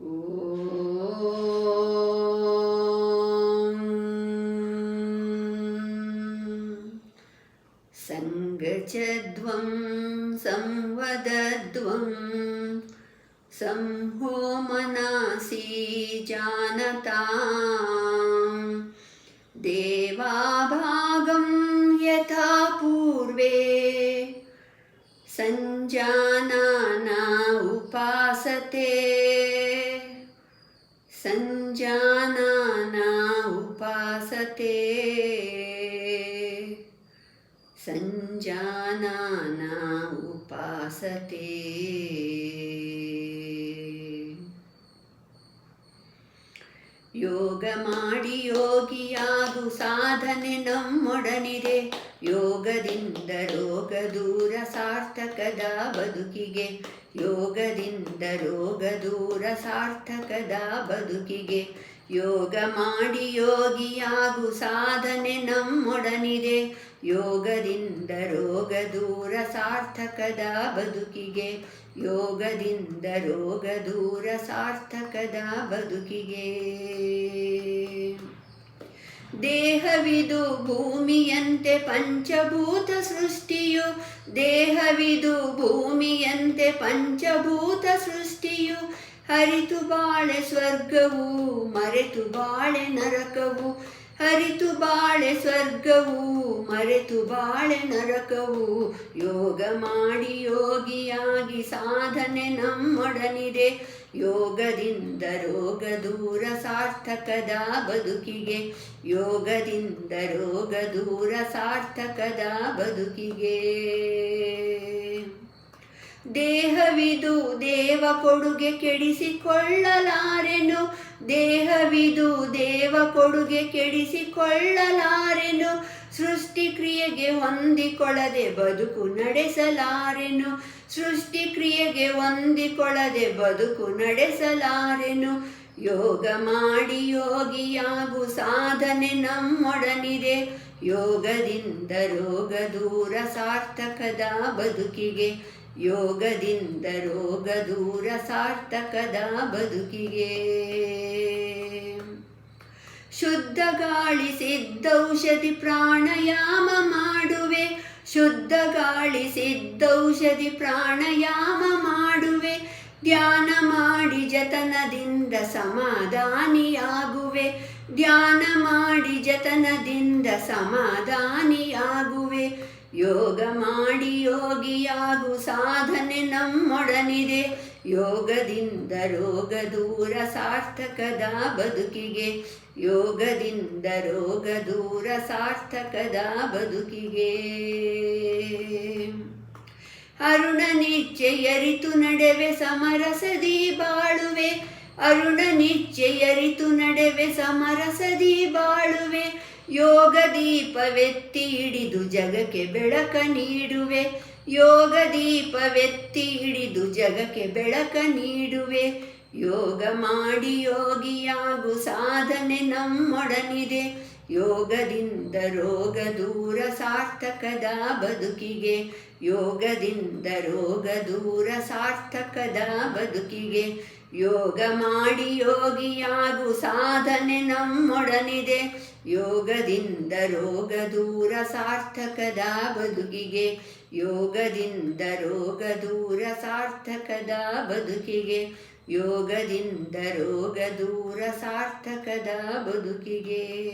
ಓಂ ಸಂಗಚದ್ವಂ ಸಂವದದ್ವಂ ಸಂಹೋಮನಾಸಿ ಜಾನತಾಂ ದೇವಾಭಾಗಂ ಯಥಾ ಪೂರ್ವೇ ಸಂಜಾನಾನ ಉಪಾಸತೆ ಸಂಜಾನಾನ ಉಪಾಸತೆ ಸಂಜಾನಾನ ಉಪಾಸತೆ. ಯೋಗ ಮಾಡಿ ಯೋಗಿಯಾಗು ಸಾಧನೆ ನಮ್ಮೊಡನಿದೆ. ಯೋಗದಿಂದ ರೋಗ ದೂರ ಸಾರ್ಥಕದ ಬದುಕಿಗೆ. ಯೋಗದಿಂದ ರೋಗ ದೂರ ಸಾರ್ಥಕದ ಬದುಕಿಗೆ. ಯೋಗ ಮಾಡಿ ಯೋಗಿಯಾಗು ಸಾಧನೆ ನಮ್ಮೊಡನಿದೆ. ಯೋಗದಿಂದ ರೋಗ ದೂರ ಸಾರ್ಥಕದ ಬದುಕಿಗೆ. ಯೋಗದಿಂದ ರೋಗ ದೂರ ಸಾರ್ಥಕದ ಬದುಕಿಗೆ. ದೇಹವಿದು ಭೂಮಿಯಂತೆ ಪಂಚಭೂತ ಸೃಷ್ಟಿಯು. ದೇಹವಿದು ಭೂಮಿಯಂತೆ ಪಂಚಭೂತ ಸೃಷ್ಟಿಯು. ಹರಿತು ಬಾಳೆ ಸ್ವರ್ಗವು ಮರೆತು ಬಾಳೆ ನರಕವು. ಹರಿತು ಬಾಳೆ ಸ್ವರ್ಗವು ಮರೆತು ಬಾಳೆ ನರಕವು. ಯೋಗ ಮಾಡಿ ಯೋಗಿಯಾಗಿ ಸಾಧನೆ ನಮ್ಮೊಡನಿದೆ. ಯೋಗದಿಂದ ರೋಗ ದೂರ ಸಾರ್ಥಕದ ಬದುಕಿಗೆ. ಯೋಗದಿಂದ ರೋಗ ದೂರ ಸಾರ್ಥಕದ ಬದುಕಿಗೆ. ದೇಹವಿದು ದೇವ ಕೊಡುಗೆ ಕೆಡಿಸಿಕೊಳ್ಳಲಾರೆನು. ದೇಹವಿದು ದೇವ ಕೊಡುಗೆ ಕೆಡಿಸಿಕೊಳ್ಳಲಾರೆನು. ಸೃಷ್ಟಿ ಕ್ರಿಯೆಗೆ ಹೊಂದಿಕೊಳ್ಳದೆ ಬದುಕು ನಡೆಸಲಾರೆನು. ಸೃಷ್ಟಿ ಕ್ರಿಯೆಗೆ ಹೊಂದಿಕೊಳ್ಳದೆ ಬದುಕು ನಡೆಸಲಾರೆನು. ಯೋಗ ಮಾಡಿ ಯೋಗಿಯಾಗು ಸಾಧನೆ ನಮ್ಮೊಡನಿದೆ. ಯೋಗದಿಂದ ರೋಗ ದೂರ ಸಾರ್ಥಕದ ಬದುಕಿಗೆ. ಯೋಗದಿಂದ ರೋಗ ದೂರ ಸಾರ್ಥಕದ ಬದುಕಿಗೆ. ಶುದ್ಧ ಗಾಳಿ ಸಿದ್ಧೌಷಧಿ ಪ್ರಾಣಾಯಾಮ ಮಾಡುವೆ. ಶುದ್ಧ ಗಾಳಿ ಸಿದ್ಧೌಷಧಿ ಪ್ರಾಣಾಯಾಮ ಮಾಡುವೆ. ಧ್ಯಾನ ಮಾಡಿ ಜತನದಿಂದ ಸಮಾಧಾನಿಯಾಗುವೆ. ಧ್ಯಾನ ಮಾಡಿ ಜತನದಿಂದ ಸಮಾಧಾನಿಯಾಗುವೆ. ಯೋಗ ಮಾಡಿ ಯೋಗಿಯಾಗು ಸಾಧನೆ ನಮ್ಮೊಡನಿದೆ. ಯೋಗದಿಂದ ರೋಗ ದೂರ ಸಾರ್ಥಕದ ಬದುಕಿಗೆ. ಯೋಗದಿಂದ ರೋಗ ದೂರ ಸಾರ್ಥಕದ ಬದುಕಿಗೆ. ಅರುಣ ನಿಶ್ಚಯರಿತು ನಡೆವೆ ಸಮರಸದಿ ಬಾಳುವೆ. ಅರುಣ ನಿಶ್ಚಯರಿತು ನಡೆವೆ ಸಮರಸದಿ ಬಾಳುವೆ. ಯೋಗ ದೀಪವೆತ್ತಿ ಹಿಡಿದು ಜಗಕ್ಕೆ ಬೆಳಕ ನೀಡುವೆ. ಯೋಗ ದೀಪವೆತ್ತಿ ಹಿಡಿದು ಜಗಕ್ಕೆ ಬೆಳಕ ನೀಡುವೆ. ಯೋಗ ಮಾಡಿ ಯೋಗಿಯಾಗು ಸಾಧನೆ ನಮ್ಮೊಡನಿದೆ. ಯೋಗದಿಂದ ರೋಗ ದೂರ ಸಾರ್ಥಕದ ಬದುಕಿಗೆ. ಯೋಗದಿಂದ ರೋಗ ದೂರ ಸಾರ್ಥಕದ ಬದುಕಿಗೆ. ಯೋಗ ಮಾಡಿ ಯೋಗಿಯಾಗು ಸಾಧನೆ ನಮ್ಮೊಡನಿದೆ. ಯೋಗದಿಂದ ರೋಗ ದೂರ ಸಾರ್ಥಕದ ಬದುಕಿಗೆ. ಯೋಗದಿಂದ ರೋಗ ದೂರ ಸಾರ್ಥಕದ ಬದುಕಿಗೆ. ಯೋಗದಿಂದ ರೋಗ ದೂರ ಸಾರ್ಥಕದ ಬದುಕಿಗೆ.